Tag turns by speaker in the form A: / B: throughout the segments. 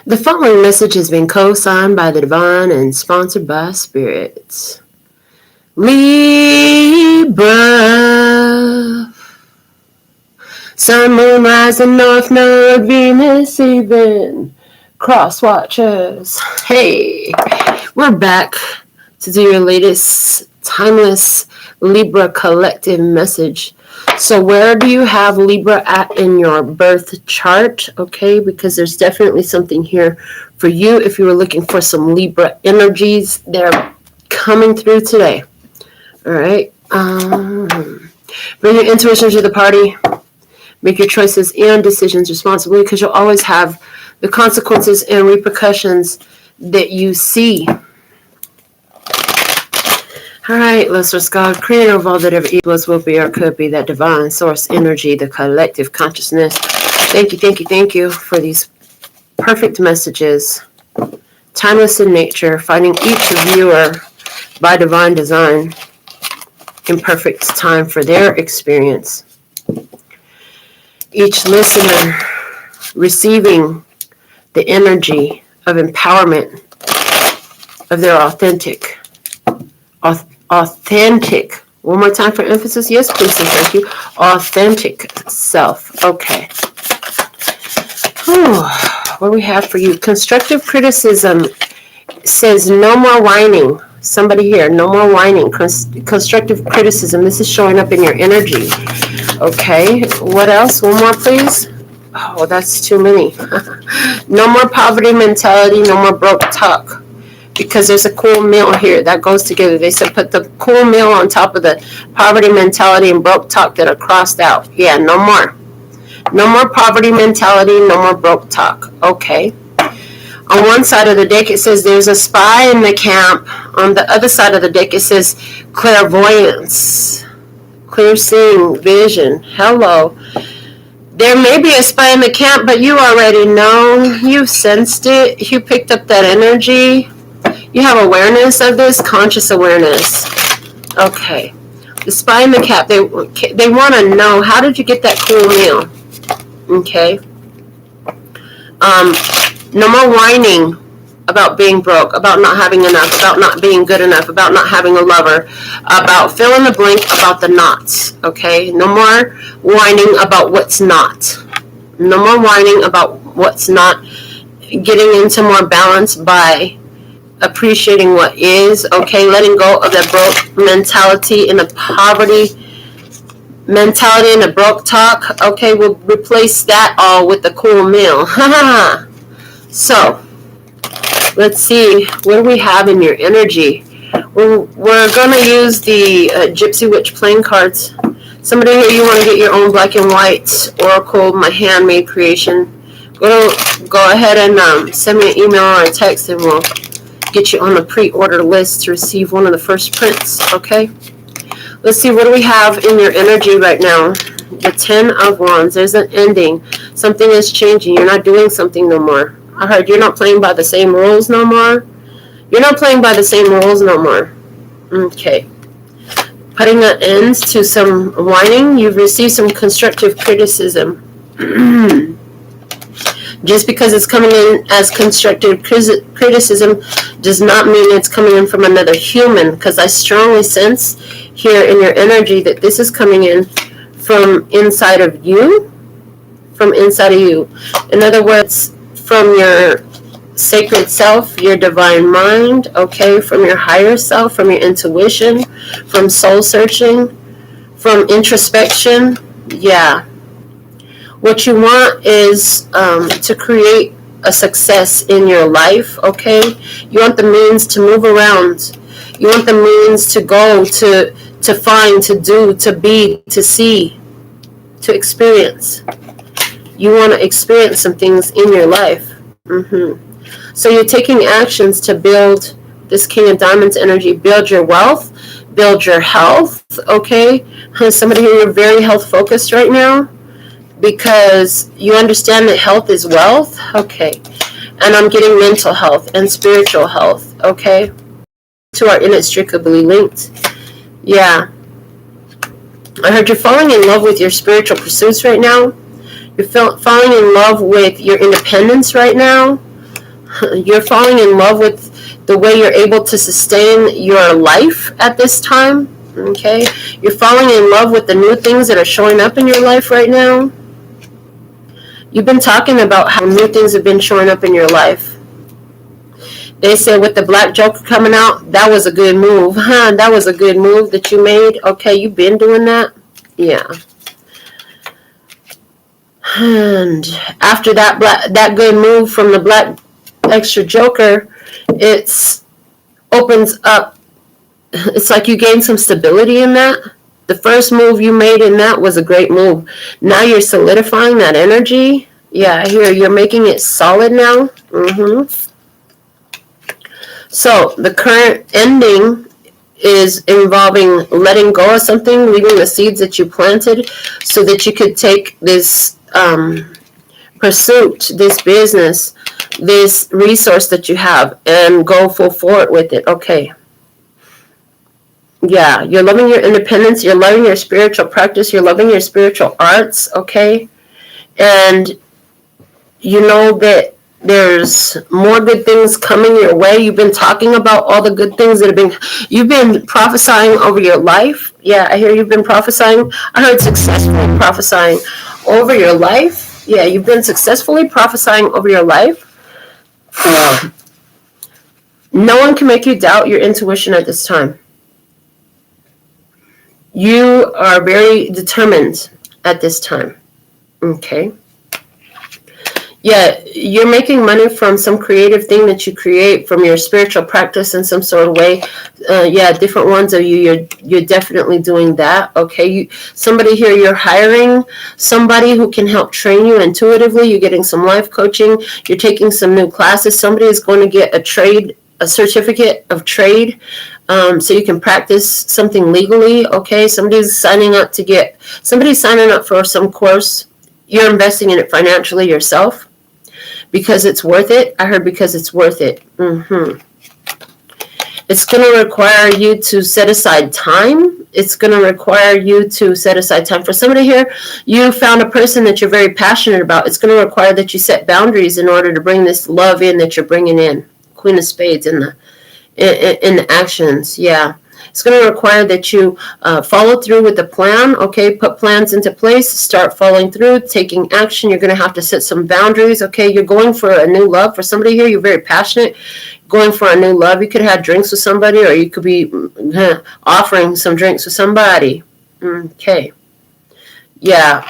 A: The following message has been co-signed by the divine and sponsored by spirits. Libra. Sun, moon, rising, north node, Venus, even. Cross watchers. Hey, we're back to do your latest timeless Libra collective message. So where do you have Libra at in your birth chart? Okay, because there's definitely something here for you. If you were looking for some Libra energies, they're coming through today. All right. Bring your intuition to the party. Make your choices and decisions responsibly, because you'll always have the consequences and repercussions that you see. All right, listeners, God, creator of all that ever was, will be, or could be, that divine source energy, the collective consciousness. Thank you for these perfect messages, timeless in nature, finding each viewer by divine design in perfect time for their experience. Each listener receiving the energy of empowerment of their authentic, one more time for emphasis, yes please and thank you, authentic self. Okay. What do we have for you? Constructive criticism says no more whining. Somebody here, no more whining. Constructive criticism, this is showing up in your energy. Okay, what else? One more please. Oh, that's too many. No more poverty mentality, no more broke talk. Because there's a cool meal here that goes together. They said put the cool meal on top of the poverty mentality and broke talk that are crossed out. Yeah, no more. No more poverty mentality, no more broke talk. Okay. On one side of the deck, it says there's a spy in the camp. On the other side of the deck, it says clairvoyance, clear seeing, vision. Hello. There may be a spy in the camp, but you already know. You sensed it. You picked up that energy. You have awareness of this, conscious awareness. Okay. The spy in the camp, they want to know, how did you get that cool meal? Okay. No more whining about being broke, about not having enough, about not being good enough, about not having a lover, about fill in the blank, about the nots. Okay. No more whining about what's not. No more whining about what's not. Getting into more balance by appreciating what is. Okay, letting go of the broke mentality and the poverty mentality and the broke talk. Okay, we'll replace that all with the cool meal. So let's see, what do we have in your energy? We're going to use the Gypsy Witch playing cards. Somebody here, you want to get your own black and white oracle, my handmade creation, go ahead and send me an email or a text, and we'll get you on the pre-order list to receive one of the first prints. Okay, let's see, what do we have in your energy right now? The 10 of Wands. There's an ending. Something is changing. You're not doing something no more. I heard you're not playing by the same rules no more. You're not playing by the same rules no more. Okay, putting an end to some whining. You've received some constructive criticism. Just because it's coming in as constructive criticism does not mean it's coming in from another human, because I strongly sense here in your energy that this is coming in from inside of you. From inside of you. In other words, from your sacred self, your divine mind, okay, from your higher self, from your intuition, from soul searching, from introspection. Yeah. What you want is to create a success in your life, okay? You want the means to move around. You want the means to go, to find, to do, to be, to see, to experience. You want to experience some things in your life. So you're taking actions to build this King of Diamonds energy, build your wealth, build your health, okay? Somebody here, you're very health focused right now, because you understand that health is wealth. Okay. And I'm getting mental health and spiritual health. Okay. Two are inextricably linked. Yeah. I heard you're falling in love with your spiritual pursuits right now. You're falling in love with your independence right now. You're falling in love with the way you're able to sustain your life at this time. Okay? You're falling in love with the new things that are showing up in your life right now. You've been talking about how new things have been showing up in your life. They said with the Black Joker coming out, that was a good move. Huh? That was a good move that you made. Okay, you've been doing that? Yeah. And after that good move from the Black Extra Joker, it's opens up. It's like you gain some stability in that. The first move you made in that was a great move. Now you're solidifying that energy. Yeah, here you're making it solid now. So the current ending is involving letting go of something, leaving the seeds that you planted, so that you could take this pursuit, this business, this resource that you have, and go full forward with it. Okay. Yeah, you're loving your independence, you're loving your spiritual practice, you're loving your spiritual arts, okay? And you know that there's more good things coming your way. You've been talking about all the good things that have been, you've been prophesying over your life. Yeah, I hear you've been prophesying. I heard successfully prophesying over your life. Yeah, you've been successfully prophesying over your life. No one can make you doubt your intuition at this time. You are very determined at this time. Okay. Yeah, you're making money from some creative thing that you create from your spiritual practice in some sort of way. Yeah, different ones of you. You're definitely doing that. Okay. Somebody here, you're hiring somebody who can help train you intuitively. You're getting some life coaching. You're taking some new classes. Somebody is going to get a certificate of trade. So you can practice something legally. Okay. Somebody's signing up for some course. You're investing in it financially yourself because it's worth it. I heard because it's worth it. It's going to require you to set aside time. It's going to require you to set aside time. For somebody here, you found a person that you're very passionate about. It's going to require that you set boundaries in order to bring this love in that you're bringing in. Queen of Spades in the actions. Yeah. It's going to require that you follow through with the plan, okay? Put plans into place, start following through, taking action. You're going to have to set some boundaries, okay? You're going for a new love. For somebody here, you're very passionate, going for a new love. You could have drinks with somebody, or you could be offering some drinks with somebody. Okay. Yeah.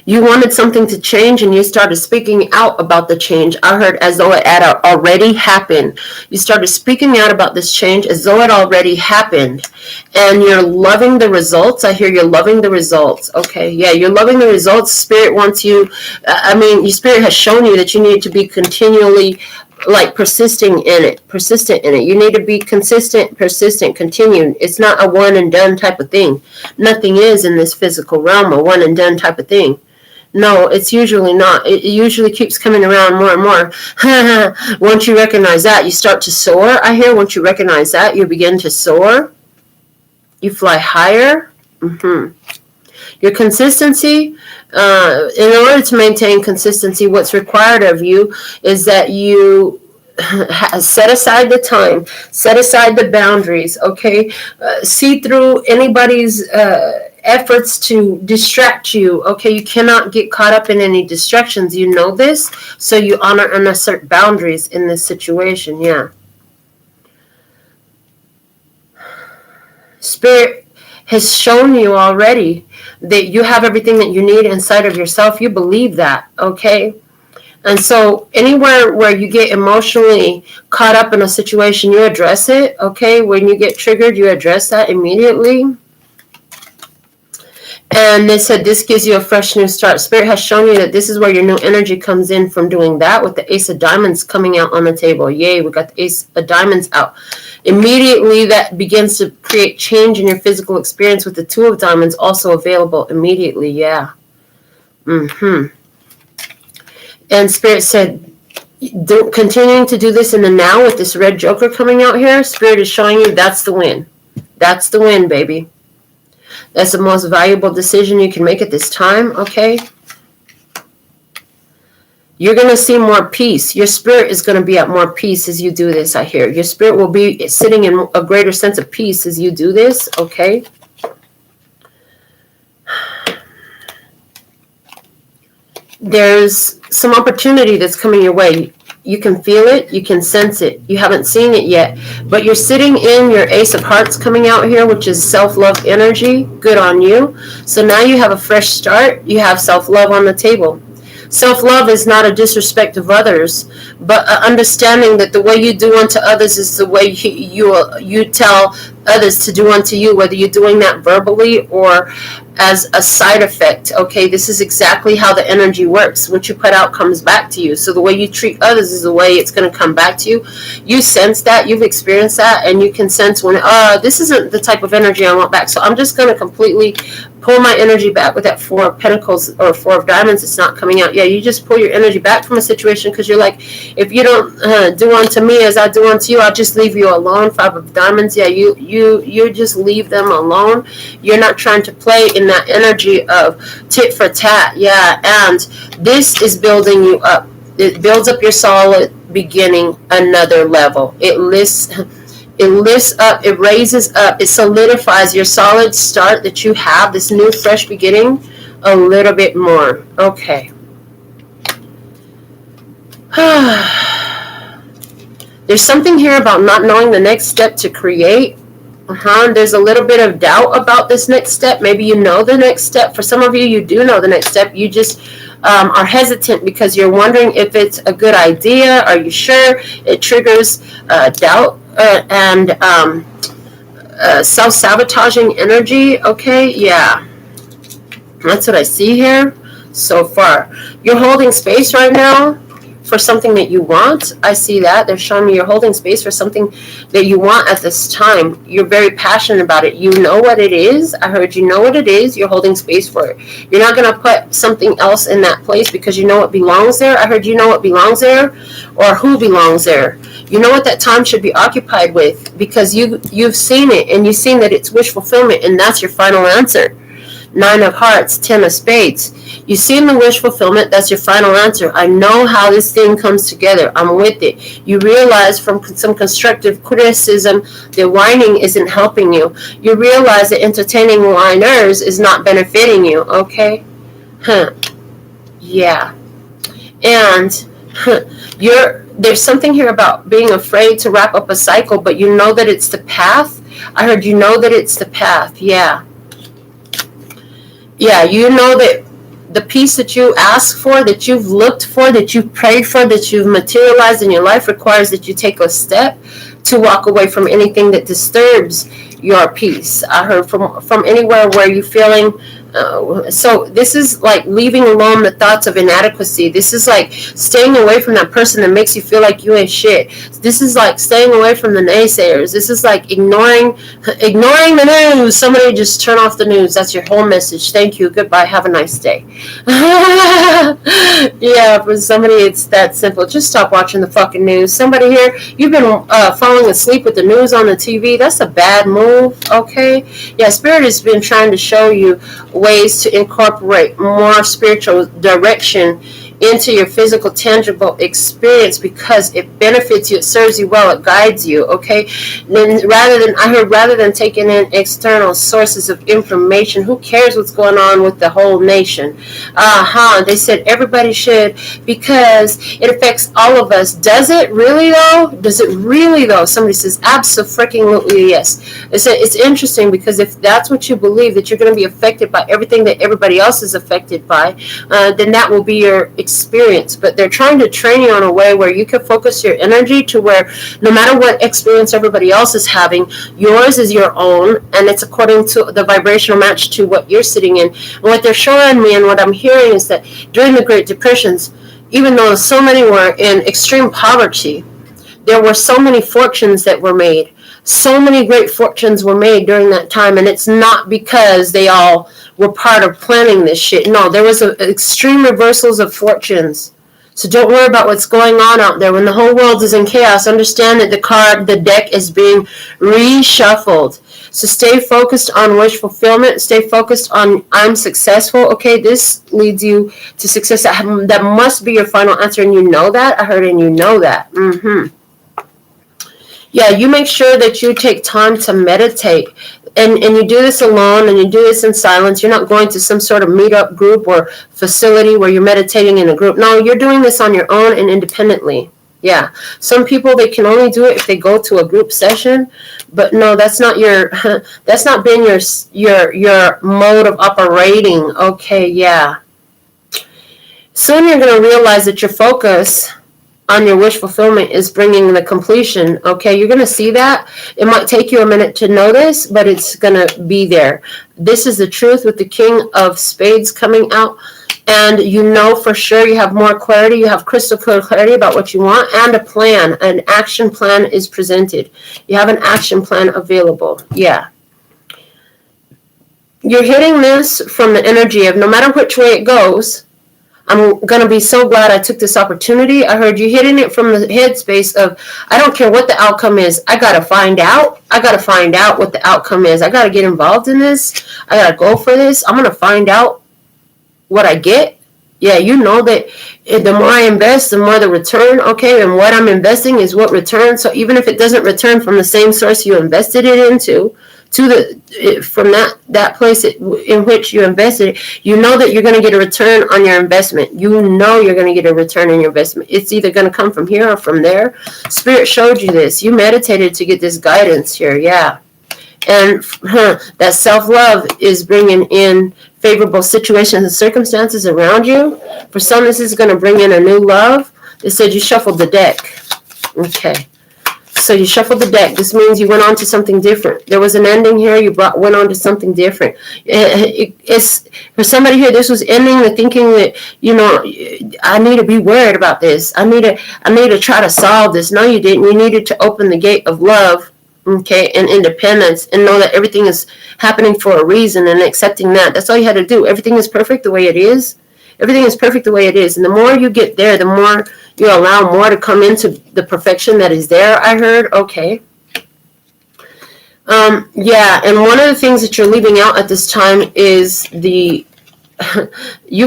A: You wanted something to change, and you started speaking out about the change. I heard as though it had already happened. You started speaking out about this change as though it already happened. And you're loving the results. I hear you're loving the results. Okay, yeah, you're loving the results. Spirit wants you, your spirit has shown you that you need to be continually persistent in it. You need to be consistent, persistent, continued. It's not a one and done type of thing. Nothing is in this physical realm a one and done type of thing. No, it's usually not. It usually keeps coming around more and more. Once you recognize that, you start to soar. I hear once you recognize that, you begin to soar. You fly higher. Your consistency, in order to maintain consistency, what's required of you is that you set aside the time, set aside the boundaries, okay? See through anybody's efforts to distract you, okay? You cannot get caught up in any distractions. You know this, so you honor and assert boundaries in this situation, yeah. Spirit has shown you already that you have everything that you need inside of yourself. You believe that, okay? And so anywhere where you get emotionally caught up in a situation, you address it, okay? When you get triggered, you address that immediately. And they said this gives you a fresh new start. Spirit has shown you that this is where your new energy comes in from doing that, with the Ace of Diamonds coming out on the table. Yay, we got the Ace of Diamonds out. Immediately that begins to create change in your physical experience, with the Two of Diamonds also available immediately. Yeah. And Spirit said, continuing to do this in the now with this red joker coming out here, Spirit is showing you that's the win. That's the win, baby. That's the most valuable decision you can make at this time, okay? You're going to see more peace. Your spirit is going to be at more peace as you do this, I hear. Your spirit will be sitting in a greater sense of peace as you do this, okay? There's some opportunity that's coming your way. You can feel it. You can sense it. You haven't seen it yet. But you're sitting in your Ace of Hearts coming out here, which is self-love energy. Good on you. So now you have a fresh start. You have self-love on the table. Self-love is not a disrespect of others, but understanding that the way you do unto others is the way you tell others to do unto you, whether you're doing that verbally or as a side effect. Okay, this is exactly how the energy works. What you put out comes back to you. So the way you treat others is the way it's going to come back to you. You sense that, you've experienced that, and you can sense when this isn't the type of energy I want back. So I'm just going to completely pull my energy back with that Four of Pentacles or Four of Diamonds. It's not coming out. Yeah, you just pull your energy back from a situation because you're like, if you don't do unto me as I do unto you, I'll just leave you alone. Five of Diamonds. Yeah, you just leave them alone. You're not trying to play in that energy of tit for tat. Yeah, and this is building you up. It builds up your solid beginning another level. It lifts up, it raises up, it solidifies your solid start that you have, this new fresh beginning, a little bit more. Okay. There's something here about not knowing the next step to create. There's a little bit of doubt about this next step. Maybe you know the next step. For some of you, you do know the next step. You just are hesitant because you're wondering if it's a good idea. Are you sure? It triggers doubt and self-sabotaging energy. Okay, yeah. That's what I see here so far. You're holding space right now for something that you want. I see that. They're showing me you're holding space for something that you want at this time. You're very passionate about it. You know what it is. I heard you know what it is. You're holding space for it. You're not going to put something else in that place because you know what belongs there. I heard you know what belongs there or who belongs there. You know what that time should be occupied with because you've seen it and you've seen that it's wish fulfillment and that's your final answer. Nine of Hearts, Ten of Spades. You see in the wish fulfillment, that's your final answer. I know how this thing comes together. I'm with it. You realize from some constructive criticism that whining isn't helping you. You realize that entertaining whiners is not benefiting you, okay? Yeah. And there's something here about being afraid to wrap up a cycle, but you know that it's the path. I heard you know that it's the path, yeah. Yeah, you know that the peace that you ask for, that you've looked for, that you've prayed for, that you've materialized in your life requires that you take a step to walk away from anything that disturbs your peace. I heard from anywhere where you're feeling, so this is like leaving alone the thoughts of inadequacy. This is like staying away from that person that makes you feel like you ain't shit. This is like staying away from the naysayers. This is like ignoring the news. Somebody just turn off the news. That's your whole message. Thank you. Goodbye. Have a nice day. Yeah, for somebody it's that simple. Just stop watching the fucking news. Somebody here, you've been falling asleep with the news on the TV. That's a bad move, okay? Yeah, Spirit has been trying to show you ways to incorporate more spiritual direction into your physical, tangible experience because it benefits you, it serves you well, it guides you, okay? Then rather than taking in external sources of information, who cares what's going on with the whole nation? They said everybody should because it affects all of us. Does it really though? Does it really though? Somebody says absolutely yes. It's interesting because if that's what you believe, that you're going to be affected by everything that everybody else is affected by, then that will be your experience. But they're trying to train you in a way where you can focus your energy to where no matter what experience everybody else is having, yours is your own and it's according to the vibrational match to what you're sitting in. And what they're showing me and what I'm hearing is that during the Great Depressions, even though so many were in extreme poverty, there were so many fortunes that were made. So many great fortunes were made during that time, and it's not because they all were part of planning this shit. No, there was extreme reversals of fortunes. So don't worry about what's going on out there. When the whole world is in chaos, understand that the deck is being reshuffled. So stay focused on wish fulfillment. Stay focused on I'm successful. Okay, this leads you to success. That must be your final answer, and you know that. I heard, and you know that. Yeah, you make sure that you take time to meditate. And you do this alone, and you do this in silence. You're not going to some sort of meetup group or facility where you're meditating in a group. No, you're doing this on your own and independently. Yeah, some people, they can only do it if they go to a group session, but no, that's not that's not been your mode of operating. Okay, yeah. Soon you're going to realize that your focus on your wish fulfillment is bringing the completion. Okay, you're going to see that. It might take you a minute to notice, but it's going to be there. This is the truth with the King of Spades coming out. And you know for sure you have more clarity. You have crystal clear clarity about what you want, and a plan. An action plan is presented. You have an action plan available. Yeah. You're hitting this from the energy of no matter which way it goes, I'm going to be so glad I took this opportunity. I heard you hitting it from the headspace of, I don't care what the outcome is. I got to find out. I got to find out what the outcome is. I got to get involved in this. I got to go for this. I'm going to find out what I get. Yeah, you know that the more I invest, the more the return. Okay, and what I'm investing is what returns. So even if it doesn't return from the same source you invested it into, from that place in which you invested, you know that you're going to get a return on your investment. You know you're going to get a return on your investment. It's either going to come from here or from there. Spirit showed you this. You meditated to get this guidance here. Yeah. And that self-love is bringing in favorable situations and circumstances around you. For some, this is going to bring in a new love. They said you shuffled the deck. Okay. So you shuffled the deck. This means you went on to something different. There was an ending here. You went on to something different. It's for somebody here. This was ending the thinking that, you know, I need to be worried about this. I need to try to solve this. No, you didn't. You needed to open the gate of love, okay, and independence, and know that everything is happening for a reason, and accepting that. That's all you had to do. Everything is perfect the way it is. Everything is perfect the way it is. And the more you get there, the more you allow more to come into the perfection that is there, I heard. Okay. Yeah, and one of the things that you're leaving out at this time is you've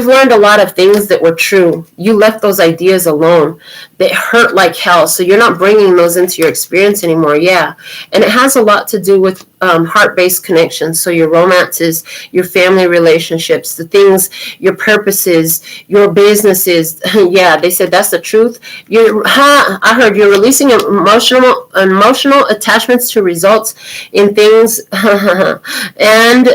A: learned a lot of things that were true. You left those ideas alone. They hurt like hell. So you're not bringing those into your experience anymore. Yeah. And it has a lot to do with heart-based connections. So your romances, your family relationships, the things, your purposes, your businesses. Yeah, they said that's the truth. I heard you're releasing emotional attachments to results in things. And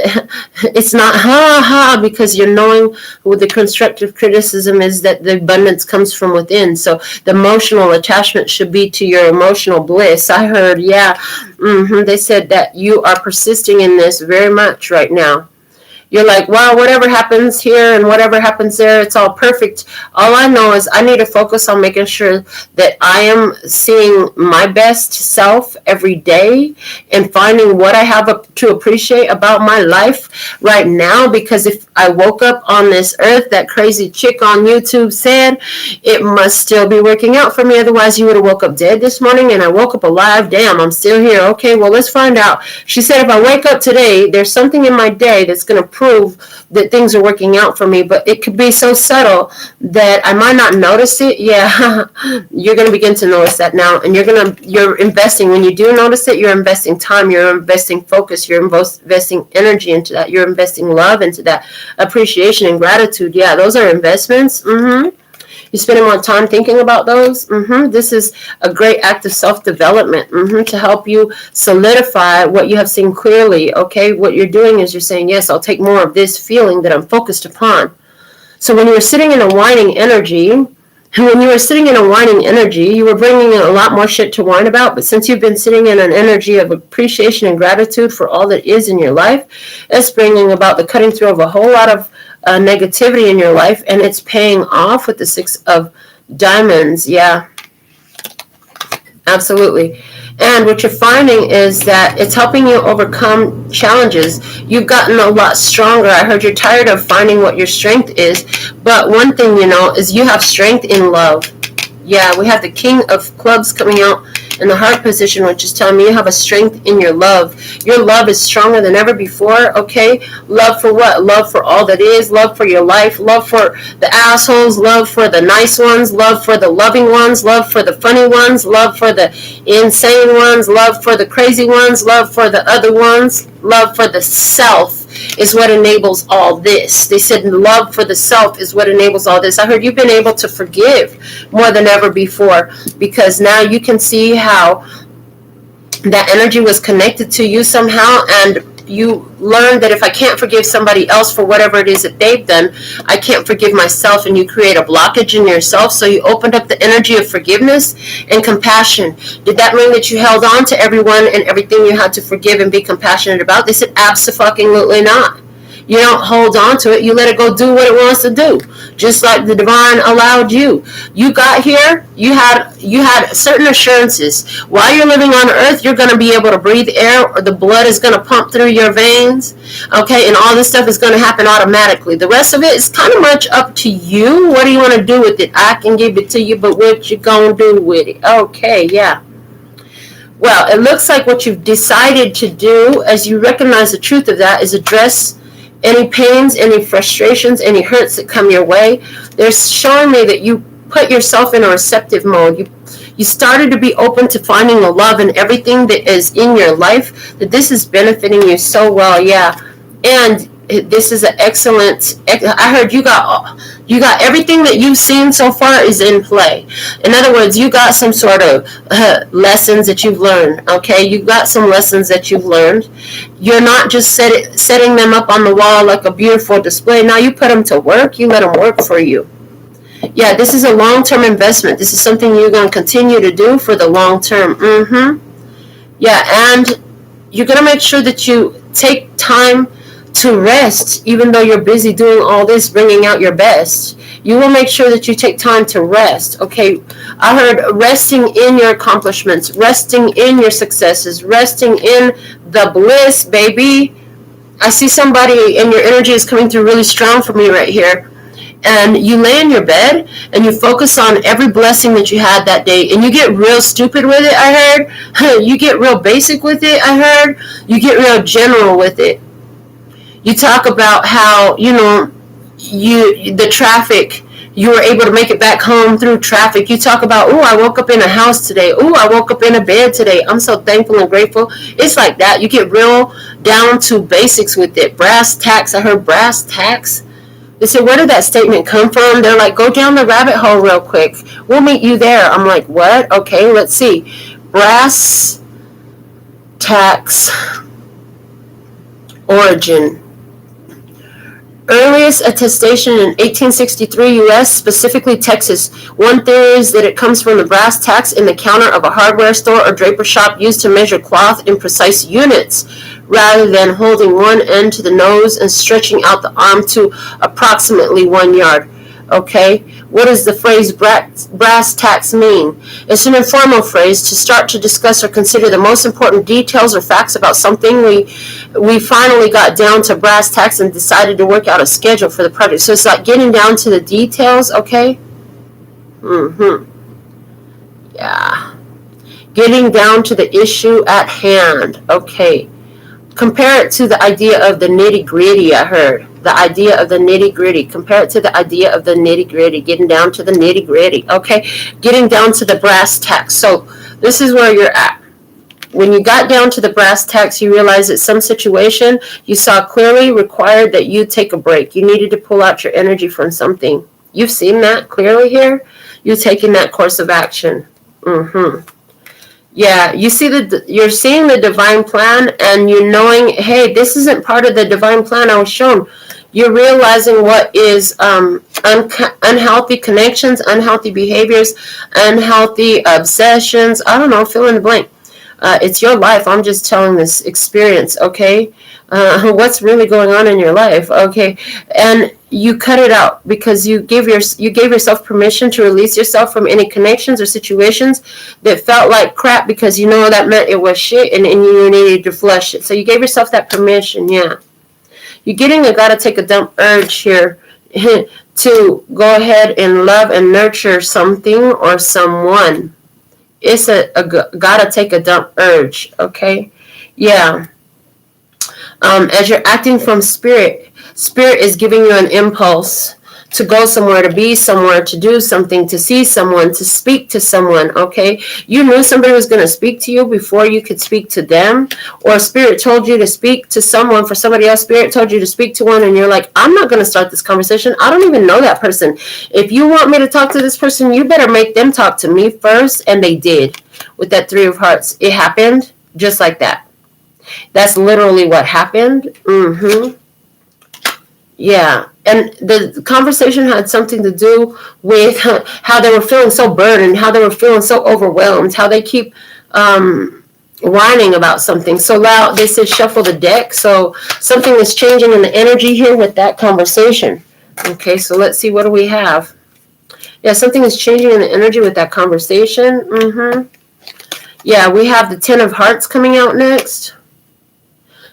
A: it's not because you're knowing what the constructive criticism is, that the abundance comes from within. So the emotional attachment should be to your emotional bliss. I heard, yeah. They said that you are persisting in this very much right now. You're like, wow, whatever happens here and whatever happens there, it's all perfect. All I know is I need to focus on making sure that I am seeing my best self every day and finding what I have to appreciate about my life right now. Because if I woke up on this earth, that crazy chick on YouTube said, it must still be working out for me. Otherwise, you would have woke up dead this morning, and I woke up alive. Damn, I'm still here. Okay, well, let's find out. She said, if I wake up today, there's something in my day that's going to prove that things are working out for me, but it could be so subtle that I might not notice it. Yeah, you're going to begin to notice that now, and you're investing. When you do notice it, you're investing time, you're investing focus, you're investing energy into that, you're investing love into that, appreciation and gratitude. Yeah, those are investments. You're spending more time thinking about those. This is a great act of self-development to help you solidify what you have seen clearly. Okay, what you're doing is you're saying, yes, I'll take more of this feeling that I'm focused upon. So when you were sitting in a whining energy, you were bringing in a lot more shit to whine about. But since you've been sitting in an energy of appreciation and gratitude for all that is in your life, it's bringing about the cutting through of a whole lot of negativity in your life, and it's paying off with the 6 of Diamonds. Yeah, absolutely. And what you're finding is that it's helping you overcome challenges. You've gotten a lot stronger. I heard you're tired of finding what your strength is. But one thing you know is you have strength in love. Yeah, we have the King of Clubs coming out in the heart position, which is telling me you have a strength in your love. Your love is stronger than ever before, okay? Love for what? Love for all that is. Love for your life. Love for the assholes. Love for the nice ones. Love for the loving ones. Love for the funny ones. Love for the insane ones. Love for the crazy ones. Love for the other ones. Love for the self is what enables all this. They said love for the self is what enables all this. I heard you've been able to forgive more than ever before, because now you can see how that energy was connected to you somehow, and you learned that if I can't forgive somebody else for whatever it is that they've done, I can't forgive myself, and you create a blockage in yourself. So you opened up the energy of forgiveness and compassion. Did that mean that you held on to everyone and everything you had to forgive and be compassionate about? They said absolutely not. You don't hold on to it. You let it go do what it wants to do, just like the divine allowed you. You got here. You had certain assurances. While you're living on earth, you're going to be able to breathe air, or the blood is going to pump through your veins, okay, and all this stuff is going to happen automatically. The rest of it is kind of much up to you. What do you want to do with it? I can give it to you, but what you going to do with it? Okay, yeah. Well, it looks like what you've decided to do, as you recognize the truth of that, is address any pains, any frustrations, any hurts that come your way. They're showing me that you put yourself in a receptive mode. You started to be open to finding the love in everything that is in your life, that this is benefiting you so well, yeah. And this is an excellent, I heard you got everything that you've seen so far is in play. In other words, you got some sort of lessons that you've learned, okay? You got some lessons that you've learned. You're not just setting them up on the wall like a beautiful display. Now you put them to work. You let them work for you. Yeah, this is a long-term investment. This is something you're going to continue to do for the long term. Yeah, and you're going to make sure that you take time to rest, even though you're busy doing all this, bringing out your best. You will make sure that you take time to rest, okay? I heard resting in your accomplishments, resting in your successes, resting in the bliss, baby. I see somebody, and your energy is coming through really strong for me right here. And you lay in your bed, and you focus on every blessing that you had that day, and you get real stupid with it, I heard. You get real basic with it, I heard. You get real general with it. You talk about how, the traffic, you were able to make it back home through traffic. You talk about, I woke up in a house today. I woke up in a bed today. I'm so thankful and grateful. It's like that. You get real down to basics with it. Brass tacks. I heard brass tacks. They said, where did that statement come from? They're like, go down the rabbit hole real quick. We'll meet you there. I'm like, what? Okay, let's see. Brass tacks origin. Earliest attestation in 1863 U.S., specifically Texas. One theory is that it comes from the brass tacks in the counter of a hardware store or draper shop used to measure cloth in precise units, rather than holding one end to the nose and stretching out the arm to approximately 1 yard. Okay, what does the phrase brass tacks mean? It's an informal phrase to start to discuss or consider the most important details or facts about something. We finally got down to brass tacks and decided to work out a schedule for the project. So it's like getting down to the details, okay? Yeah. Getting down to the issue at hand, okay. Compare it to the idea of the nitty-gritty, I heard. The idea of the nitty-gritty. Compare it to the idea of the nitty-gritty. Getting down to the nitty-gritty, okay? Getting down to the brass tacks. So this is where you're at. When you got down to the brass tacks, you realized that some situation you saw clearly required that you take a break. You needed to pull out your energy from something. You've seen that clearly here. You're taking that course of action. Yeah, you're seeing the divine plan, and you're knowing, hey, this isn't part of the divine plan I was shown. You're realizing what is unhealthy connections, unhealthy behaviors, unhealthy obsessions. I don't know, fill in the blank. It's your life. I'm just telling this experience, okay? What's really going on in your life, okay? And you cut it out because you gave yourself permission to release yourself from any connections or situations that felt like crap, because you know that meant it was shit, and you needed to flush it. So you gave yourself that permission. Yeah, you're getting a gotta take a dump urge here to go ahead and love and nurture something or someone. It's a gotta take a dump urge. Okay, yeah. As you're acting from spirit is giving you an impulse to go somewhere, to be somewhere, to do something, to see someone, to speak to someone. Okay, you knew somebody was going to speak to you before you could speak to them, or spirit told you to speak to someone for somebody else. Spirit told you to speak to one, and you're like, I'm not going to start this conversation. I don't even know that person. If you want me to talk to this person, you better make them talk to me first. And they did. With that Three of Hearts, it happened just like that. That's literally what happened. Yeah. And the conversation had something to do with how they were feeling so burdened, how they were feeling so overwhelmed, how they keep whining about something so loud. They said shuffle the deck. So something is changing in the energy here with that conversation. Okay, so let's see, what do we have? Yeah, something is changing in the energy with that conversation. Yeah, we have the Ten of Hearts coming out next.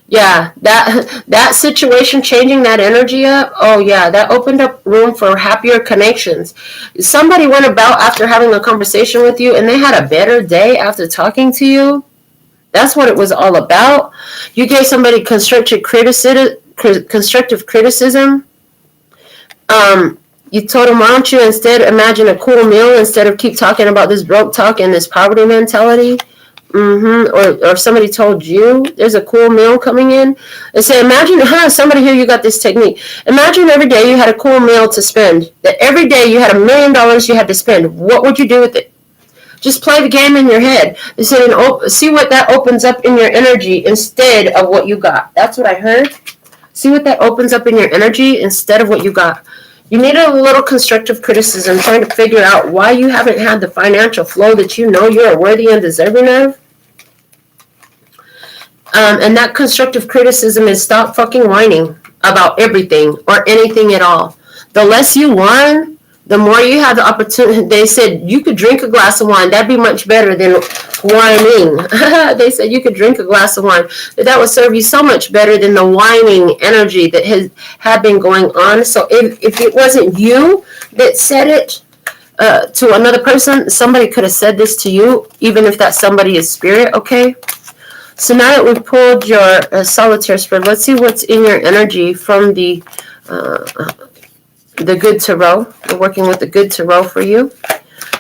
A: Yeah, that situation, changing that energy up, oh yeah, that opened up room for happier connections. Somebody went about after having a conversation with you and they had a better day after talking to you. That's what it was all about. You gave somebody constructive criticism. You told them, why don't you instead imagine a cool meal instead of keep talking about this broke talk and this poverty mentality? Or somebody told you there's a cool meal coming in. They say, imagine, somebody here, you got this technique. Imagine every day you had a cool meal to spend. That every day you had $1 million you had to spend. What would you do with it? Just play the game in your head. They said, see what that opens up in your energy instead of what you got. That's what I heard. See what that opens up in your energy instead of what you got. You need a little constructive criticism, trying to figure out why you haven't had the financial flow that you know you're worthy and deserving of. And that constructive criticism is stop fucking whining about everything or anything at all. The less you whine, the more you have the opportunity. They said you could drink a glass of wine. That'd be much better than whining. They said you could drink a glass of wine. That would serve you so much better than the whining energy that had been going on. So if it wasn't you that said it to another person, somebody could have said this to you, even if that somebody is spirit, okay? So now that we've pulled your solitaire spread, let's see what's in your energy from the good tarot. We're working with the good tarot for you.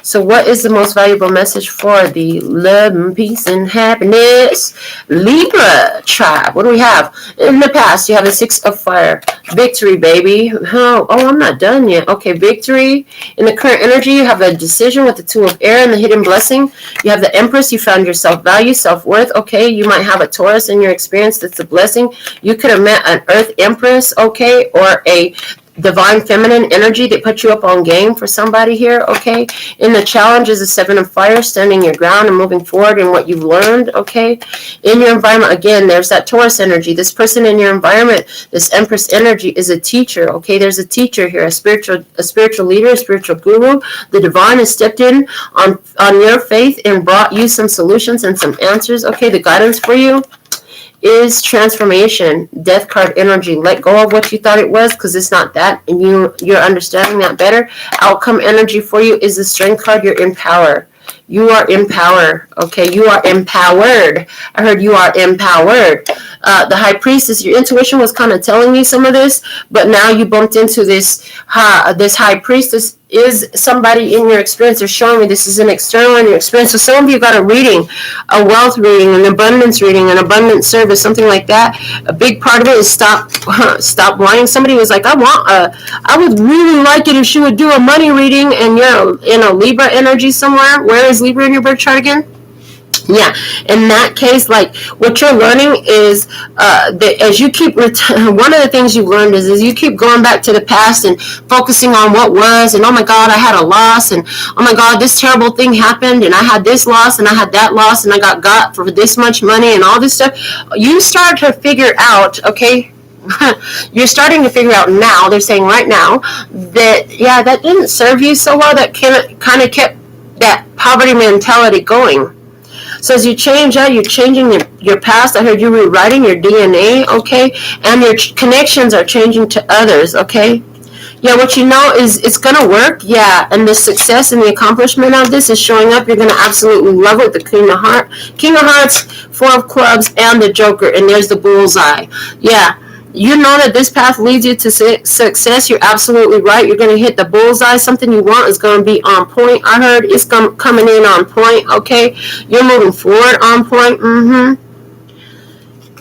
A: So what is the most valuable message for the love and peace and happiness Libra tribe? What do we have? In the past, you have the Six of Fire. Victory, baby. Oh, I'm not done yet. Okay, victory. In the current energy, you have a decision with the Two of Air and the Hidden Blessing. You have the Empress. You found your self-value, self-worth. Okay, you might have a Taurus in your experience. That's a blessing. You could have met an Earth Empress, okay, or a divine feminine energy that put you up on game for somebody here, okay? In the challenge is the Seven of Fire, standing your ground and moving forward in what you've learned, okay? In your environment, again, there's that Taurus energy. This person in your environment, this Empress energy, is a teacher, okay? There's a teacher here, a spiritual leader, a spiritual guru. The divine has stepped in on your faith and brought you some solutions and some answers, okay? The guidance for you is transformation, death card energy. Let go of what you thought it was, because it's not that, and you're understanding that better. Outcome energy for you is the strength card. You're in power. You are in power. Okay, you are empowered. I heard you are empowered. The High Priestess, your intuition was kind of telling me some of this, but now you bumped into this High Priestess is somebody in your experience. They're showing me this is an external in your experience. So some of you got a reading, a wealth reading, an abundance reading, an abundance service, something like that. A big part of it is stop whining. Somebody was like, I would really like it if she would do a money reading, and you're in a Libra energy somewhere. Where is Libra in your birth chart again? Yeah, in that case, like, what you're learning is that as you keep one of the things you've learned is you keep going back to the past and focusing on what was, and oh my God, I had a loss, and oh my God, this terrible thing happened, and I had this loss, and I had that loss, and I got for this much money and all this stuff. You start to figure out, okay, You're starting to figure out now, they're saying right now, that, yeah, that didn't serve you so well. That kind of kept that poverty mentality going. So as you change out, you're changing your past. I heard you rewriting your DNA, okay? And your connections are changing to others, okay? Yeah, what you know is it's going to work. Yeah, and the success and the accomplishment of this is showing up. You're going to absolutely love it. The King of Hearts, Four of Clubs, and the Joker. And there's the bullseye. Yeah, you know that this path leads you to success. You're absolutely right. You're going to hit the bullseye. Something you want is going to be on point. I heard it's coming in on point, okay? You're moving forward on point.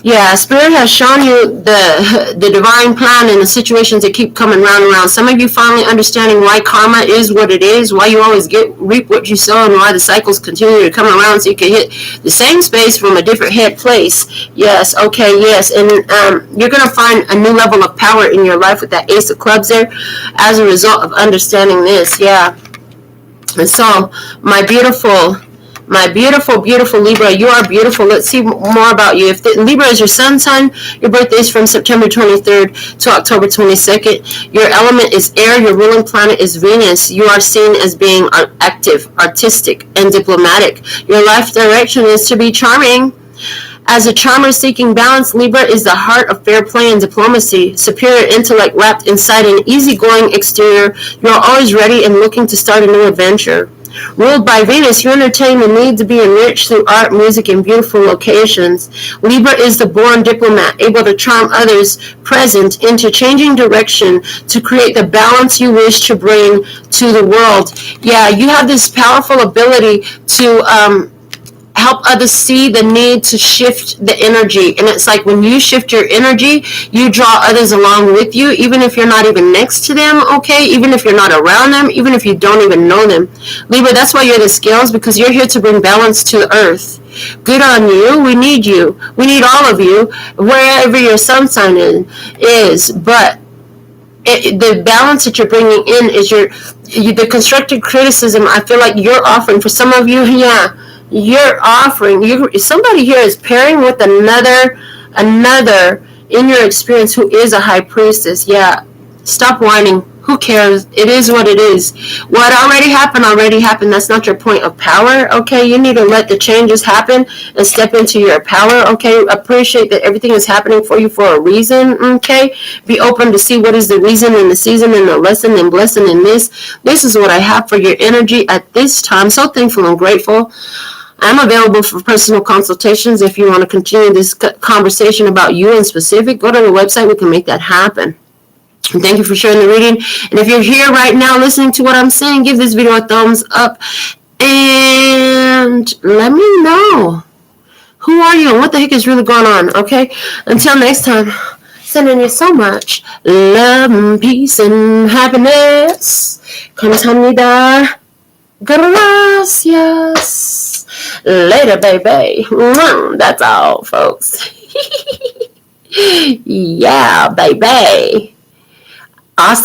A: Yeah, Spirit has shown you the divine plan and the situations that keep coming round and round. Some of you finally understanding why karma is what it is, why you always reap what you sow, and why the cycles continue to come around so you can hit the same space from a different head place. Yes, okay, yes. And you're going to find a new level of power in your life with that Ace of Clubs there as a result of understanding this. Yeah. And so, my beautiful, beautiful Libra, you are beautiful. Let's see more about you. If Libra is your sun sign, your birthday is from September 23rd to October 22nd. Your element is air. Your ruling planet is Venus. You are seen as being active, artistic, and diplomatic. Your life direction is to be charming. As a charmer seeking balance, Libra is the heart of fair play and diplomacy, superior intellect wrapped inside an easygoing exterior. You are always ready and looking to start a new adventure. Ruled by Venus, you entertain the need to be enriched through art, music, and beautiful locations. Libra is the born diplomat, able to charm others present into changing direction to create the balance you wish to bring to the world. Yeah, you have this powerful ability to help others see the need to shift the energy. And it's like when you shift your energy, you draw others along with you, even if you're not even next to them, okay? Even if you're not around them, even if you don't even know them. Libra, that's why you're the scales, because you're here to bring balance to the earth. Good on you. We need you. We need all of you, wherever your sun sign is. But the balance that you're bringing in is the constructive criticism. I feel like you're offering for some of you. Yeah, you're offering. Somebody here is pairing with another in your experience who is a high priestess. Yeah, stop whining. Who cares? It is what it is. What already happened. That's not your point of power, okay? You need to let the changes happen and step into your power, okay? Appreciate that everything is happening for you for a reason, okay? Be open to see what is the reason and the season and the lesson and blessing in this. This is what I have for your energy at this time. So thankful and grateful. I'm available for personal consultations. If you want to continue this conversation about you in specific, go to the website. We can make that happen. Thank you for sharing the reading. And if you're here right now listening to what I'm saying, give this video a thumbs up and let me know. Who are you and what the heck is really going on, okay? Until next time, sending you so much love and peace and happiness. Kamsahamnida. Gracias. Later, baby. That's all, folks. Yeah, baby. Awesome.